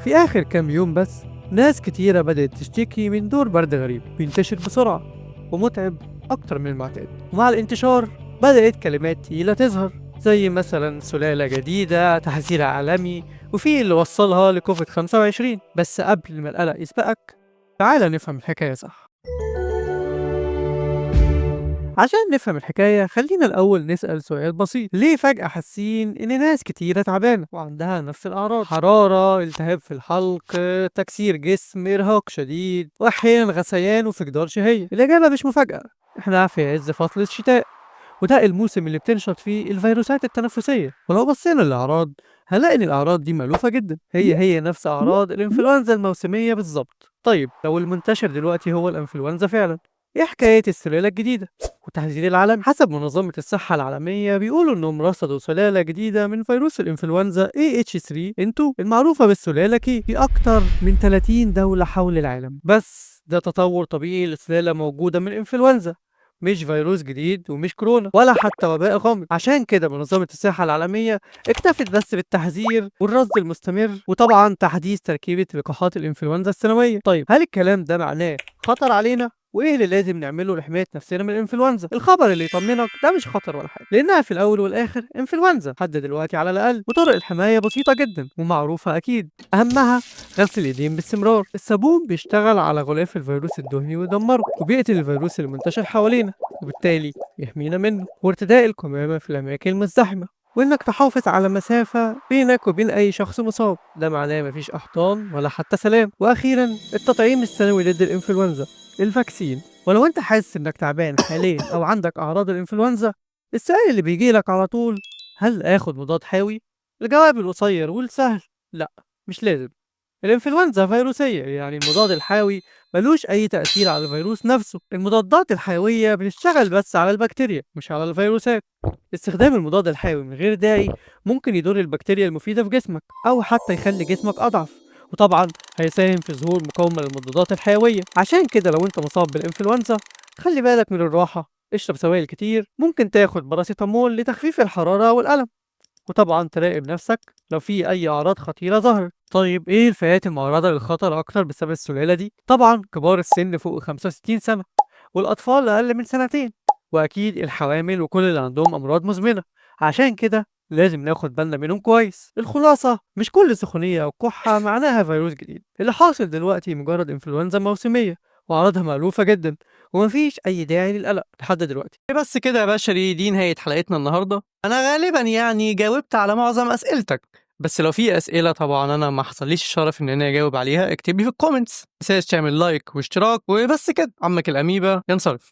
في آخر كام يوم بس ناس كتيرة بدأت تشتكي من دور برد غريب بينتشر بسرعة ومتعب أكتر من المعتاد، ومع الانتشار بدأت كلمات تقيلة تظهر زي مثلا سلالة جديدة، تحذير عالمي، وفي اللي وصلها لكوفيد 25. بس قبل ما القلق يسبقك تعال نفهم الحكاية صح. عشان نفهم الحكاية خلينا الأول نسأل سؤال بسيط: ليه فجأة حاسين إن ناس كتيرة تعبانة وعندها نفس الأعراض؟ حرارة، التهاب في الحلق، تكسير جسم، إرهاق شديد، وأحيانا غثيان وفقدان شهية. الإجابة مش مفاجأة، إحنا في عز فصل الشتاء وده الموسم اللي بتنشط فيه الفيروسات التنفسية. ولو بصينا للأعراض هنلاقي إن الأعراض دي مألوفة جدا، هي نفس أعراض الإنفلونزا الموسمية بالظبط. طيب لو المنتشر دلوقتي هو الإنفلونزا فعلا، إيه حكاية السلالة الجديدة؟ والتحذير العالمي حسب منظمة الصحة العالمية بيقولوا إنهم رصدوا سلالة جديدة من فيروس الإنفلونزا AH3N2 المعروفة بالسلالة كي في أكتر من 30 دولة حول العالم. بس ده تطور طبيعي لسلالة موجودة من الإنفلونزا، مش فيروس جديد ومش كورونا ولا حتى وباء غامض. عشان كده منظمة الصحة العالمية اكتفت بس بالتحذير والرصد المستمر، وطبعا تحديث تركيبة لقاحات الإنفلونزا السنوية. طيب هل الكلام ده معناه خطر علينا؟ وايه اللي لازم نعمله لحمايه نفسنا من الانفلونزا؟ الخبر اللي يطمنك ده مش خطر ولا حاجه، لانها في الاول والاخر انفلونزا لحد دلوقتي على الاقل، وطرق الحمايه بسيطه جدا ومعروفه اكيد. اهمها غسل الايدين باستمرار، الصابون بيشتغل على غلاف الفيروس الدهني ويدمره وبيقتل الفيروس المنتشر حوالينا وبالتالي يحمينا منه، وارتداء الكمامه في الاماكن المزدحمه، وانك تحافظ على مسافة بينك وبين اي شخص مصاب، ده معناه مفيش احضان ولا حتى سلام. واخيرا التطعيم السنوي ضد الانفلونزا، الفاكسين. ولو انت حاسس انك تعبان حاليا او عندك اعراض الانفلونزا، السؤال اللي بيجيلك على طول: هل اخد مضاد حيوي؟ الجواب القصير والسهل: لا، مش لازم. الانفلونزا فيروسية، يعني المضاد الحيوي ملوش أي تأثير على الفيروس نفسه. المضادات الحيوية بتشتغل بس على البكتيريا مش على الفيروسات. استخدام المضاد الحيوي من غير داعي ممكن يضر البكتيريا المفيدة في جسمك أو حتى يخلي جسمك أضعف، وطبعا هيساهم في ظهور مقاومة للمضادات الحيوية. عشان كده لو انت مصاب بالانفلونزا خلي بالك من الراحة، اشرب سوائل كتير، ممكن تاخد باراسيتامول لتخفيف الحرارة والألم، وطبعا تراقب نفسك لو في اي اعراض خطيره ظهرت. طيب ايه الفئات المعرضه للخطر اكتر بسبب السلاله دي؟ طبعا كبار السن فوق 65 سنه، والاطفال اقل من سنتين، واكيد الحوامل وكل اللي عندهم امراض مزمنه. عشان كده لازم ناخد بالنا منهم كويس. الخلاصه مش كل سخونيه او كحه معناها فيروس جديد، اللي حاصل دلوقتي مجرد انفلونزا موسميه واعراضها مألوفه جدا، ومفيش اي داعي للقلق لحد دلوقتي. بس كده يا بشري، دي نهايه حلقتنا النهارده. انا غالبا يعني جاوبت على معظم اسئلتك، بس لو في اسئله طبعا انا ما حصليش الشرف ان انا اجاوب عليها اكتب لي في الكومنتس. متنساش تعمل لايك واشتراك، وبس كده. عمك الاميبا ينصرف.